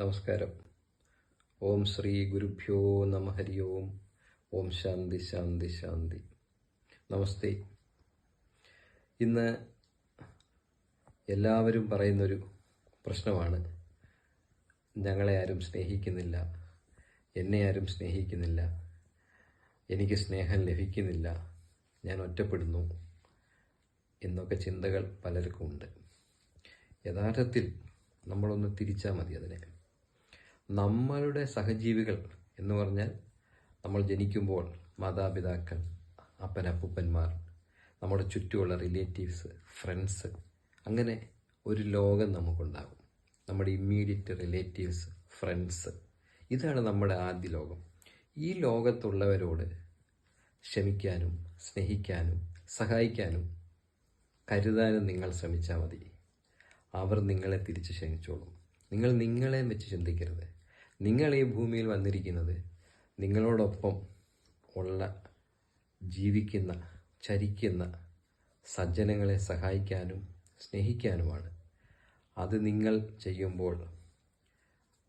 നമസ്കാരം. ഓം ശ്രീ ഗുരുഭ്യോ നമ. ഹരി ഓം. ഓം ശാന്തി ശാന്തി ശാന്തി. നമസ്തേ. ഇന്ന് എല്ലാവരും പറയുന്നൊരു പ്രശ്നമാണ്, ഞങ്ങളെ ആരും സ്നേഹിക്കുന്നില്ല, എന്നെ ആരും സ്നേഹിക്കുന്നില്ല, എനിക്ക് സ്നേഹം ലഭിക്കുന്നില്ല, ഞാൻ ഒറ്റപ്പെടുന്നു എന്നൊക്കെ ചിന്തകൾ പലർക്കും ഉണ്ട്. യഥാർത്ഥത്തിൽ നമ്മളൊന്ന് തിരിച്ചാൽ മതി അതിനെ. നമ്മളുടെ സഹജീവികൾ എന്ന് പറഞ്ഞാൽ നമ്മൾ ജനിക്കുമ്പോൾ മാതാപിതാക്കൾ, അപ്പനപ്പൂപ്പന്മാർ, നമ്മുടെ ചുറ്റുമുള്ള റിലേറ്റീവ്സ്, ഫ്രണ്ട്സ്, അങ്ങനെ ഒരു ലോകം നമുക്കുണ്ടാകും. നമ്മുടെ ഇമ്മീഡിയറ്റ് റിലേറ്റീവ്സ്, ഫ്രണ്ട്സ്, ഇതാണ് നമ്മുടെ ആദ്യ ലോകം. ഈ ലോകത്തുള്ളവരോട് ക്ഷമിക്കാനും സ്നേഹിക്കാനും സഹായിക്കാനും കരുതാനും നിങ്ങൾ ശ്രമിച്ചാൽ മതി. അവർ നിങ്ങളെ തിരിച്ച് ക്ഷമിച്ചോളും. നിങ്ങൾ നിങ്ങളെ വെച്ച് ചിന്തിക്കരുത്. നിങ്ങൾ ഈ ഭൂമിയിൽ വന്നിരിക്കുന്നത് നിങ്ങളോടൊപ്പം ഉള്ള ജീവിക്കുന്ന, ചരിക്കുന്ന സജ്ജനങ്ങളെ സഹായിക്കാനും സ്നേഹിക്കാനുമാണ്. അത് നിങ്ങൾ ചെയ്യുമ്പോൾ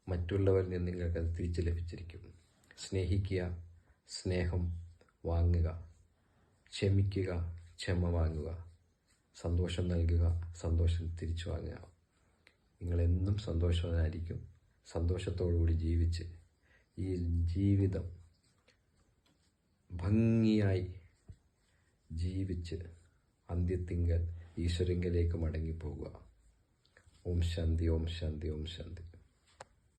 മറ്റുള്ളവരിൽ നിന്ന് നിങ്ങൾക്കത് തിരിച്ച് ലഭിച്ചിരിക്കും. സ്നേഹിക്കുക, സ്നേഹം വാങ്ങുക, ക്ഷമിക്കുക, ക്ഷമ വാങ്ങുക, സന്തോഷം നൽകുക, സന്തോഷം തിരിച്ചു വാങ്ങുക. നിങ്ങളെന്നും സന്തോഷവാനായിരിക്കും. സന്തോഷത്തോടുകൂടി ജീവിച്ച് ഈ ജീവിതം ഭംഗിയായി ജീവിച്ച് അന്ത്യത്തിങ്കൽ ഈശ്വരങ്കലേക്ക് മടങ്ങിപ്പോകുക. ഓം ശാന്തി, ഓം ശാന്തി, ഓം ശാന്തി.